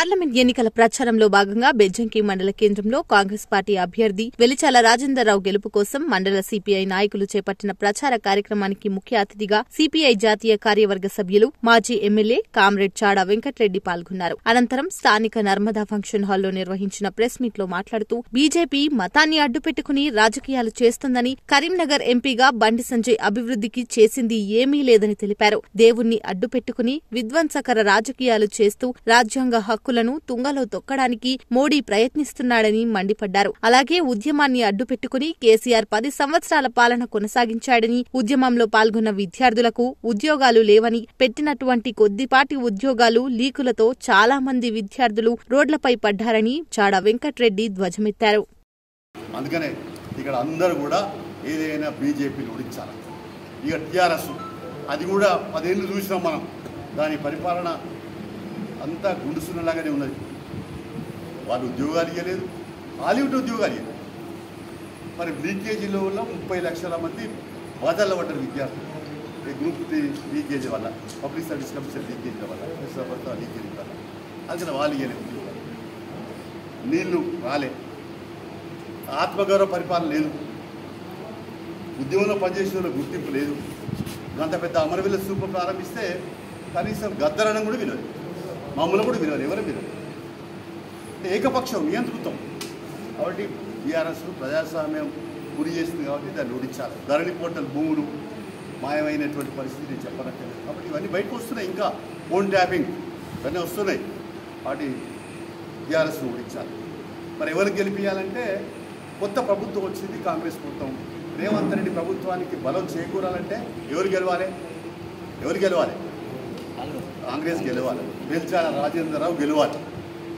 Parliament ఎన్నికల ప్రచారంలో భాగంగా బెజ్జంకి మండల కేంద్రంలో కాంగ్రెస్ పార్టీ అభ్యర్థి వెలిచాల రాజేందర్రావు గెలుపు కోసం మండల సిపిఐ నాయకులు చేపట్టిన ప్రచార కార్యక్రమానికి ముఖ్య అతిథిగా సిపిఐ జాతీయ కార్యవర్గ సభ్యులు మాజీ ఎమ్మెల్యే కామ్రేడ్ చాడా వెంకట్రెడ్డి పాల్గొన్నారు. అనంతరం స్థానిక నర్మదా ఫంక్షన్ హాల్లో నిర్వహించిన ప్రెస్ మీట్ లో మాట్లాడుతూ బీజేపీ మతాన్ని అడ్డుపెట్టుకుని రాజకీయాలు చేస్తోందని, కరీంనగర్ ఎంపీగా బండి సంజయ్ అభివృద్ధికి చేసింది ఏమీ లేదని తెలిపారు. దేవుణ్ణి అడ్డుపెట్టుకుని విధ్వంసకర రాజకీయాలు చేస్తూ రాజ్యాంగ హక్కులను తుంగలో తొక్కడానికి మోడీ ప్రయత్నిస్తున్నాడని మండిపడ్డారు. అలాగే ఉద్యమాన్ని అడ్డుపెట్టుకుని కేసీఆర్ 10 సంవత్సరాల పాలన కొనసాగించాడని, ఉద్యమంలో పాల్గొన్న విద్యార్థులకు ఉద్యోగాలు లేవని, పెట్టినటువంటి కొద్దిపాటి ఉద్యోగాలు లీకులతో చాలా మంది విద్యార్థులు రోడ్లపై పడ్డారని చాడా వెంకట్రెడ్డి ధ్వజమెత్తారు. అందుకనే ఇక్కడ అందరూ కూడా ఏదైనా బీజేపీని ఓడించాలి. ఇక టీఆర్ఎస్ అది కూడా 10 ఏళ్ళు చూసినాం మనం. దాని పరిపాలన అంతా గుండుసున్నలాగానే ఉన్నది. వాళ్ళు ఉద్యోగాలు ఇవ్వలేదు, హాలీవుడ్ ఉద్యోగాలు ఇవ్వలేదు. మరి లీకేజీలో వల్ల 30 లక్షల మంది బాధల్లో పడ్డారు విద్యార్థులు. గ్రూప్ 3 లీకేజీ వల్ల, పబ్లిక్ సర్వీస్ కమిషన్ లీకేజీల వల్ల, లీకేజీ వల్ల. అందుకని వాళ్ళు ఇవ్వలేదు ఉద్యోగాలు. నీళ్లు రాలే, ఆత్మగౌరవ పరిపాలన లేదు, ఉద్యమంలో పనిచేసిన వాళ్ళ గుర్తింపు లేదు. అంత పెద్ద అమరవీరుల స్తూపం ప్రారంభిస్తే కనీసం గద్దరడం కూడా వినరు, మామూలు కూడా వినరు, ఎవరు వినరు. ఏకపక్షం నియంతృత్వం. కాబట్టి టీఆర్ఎస్ ప్రజాస్వామ్యం గురి చేస్తుంది కాబట్టి దాన్ని ఓడించాలి. ధరణి పోర్టల్ భూములు మాయమైనటువంటి పరిస్థితి నేను చెప్పనట్లేదు. కాబట్టి ఇవన్నీ బయటకు వస్తున్నాయి. ఇంకా ఫోన్ ట్యాపింగ్ ఇవన్నీ వస్తున్నాయి. కాబట్టి టీఆర్ఎస్ను ఓడించాలి. మరి ఎవరికి గెలిపించాలంటే కొత్త ప్రభుత్వం వచ్చింది, కాంగ్రెస్ ప్రభుత్వం. రేవంత్ రెడ్డి ప్రభుత్వానికి బలం చేకూరాలంటే ఎవరు గెలవాలి? కాంగ్రెస్ గెలవాలి. వెలిచాల రాజేందర్రావు గెలవాలి.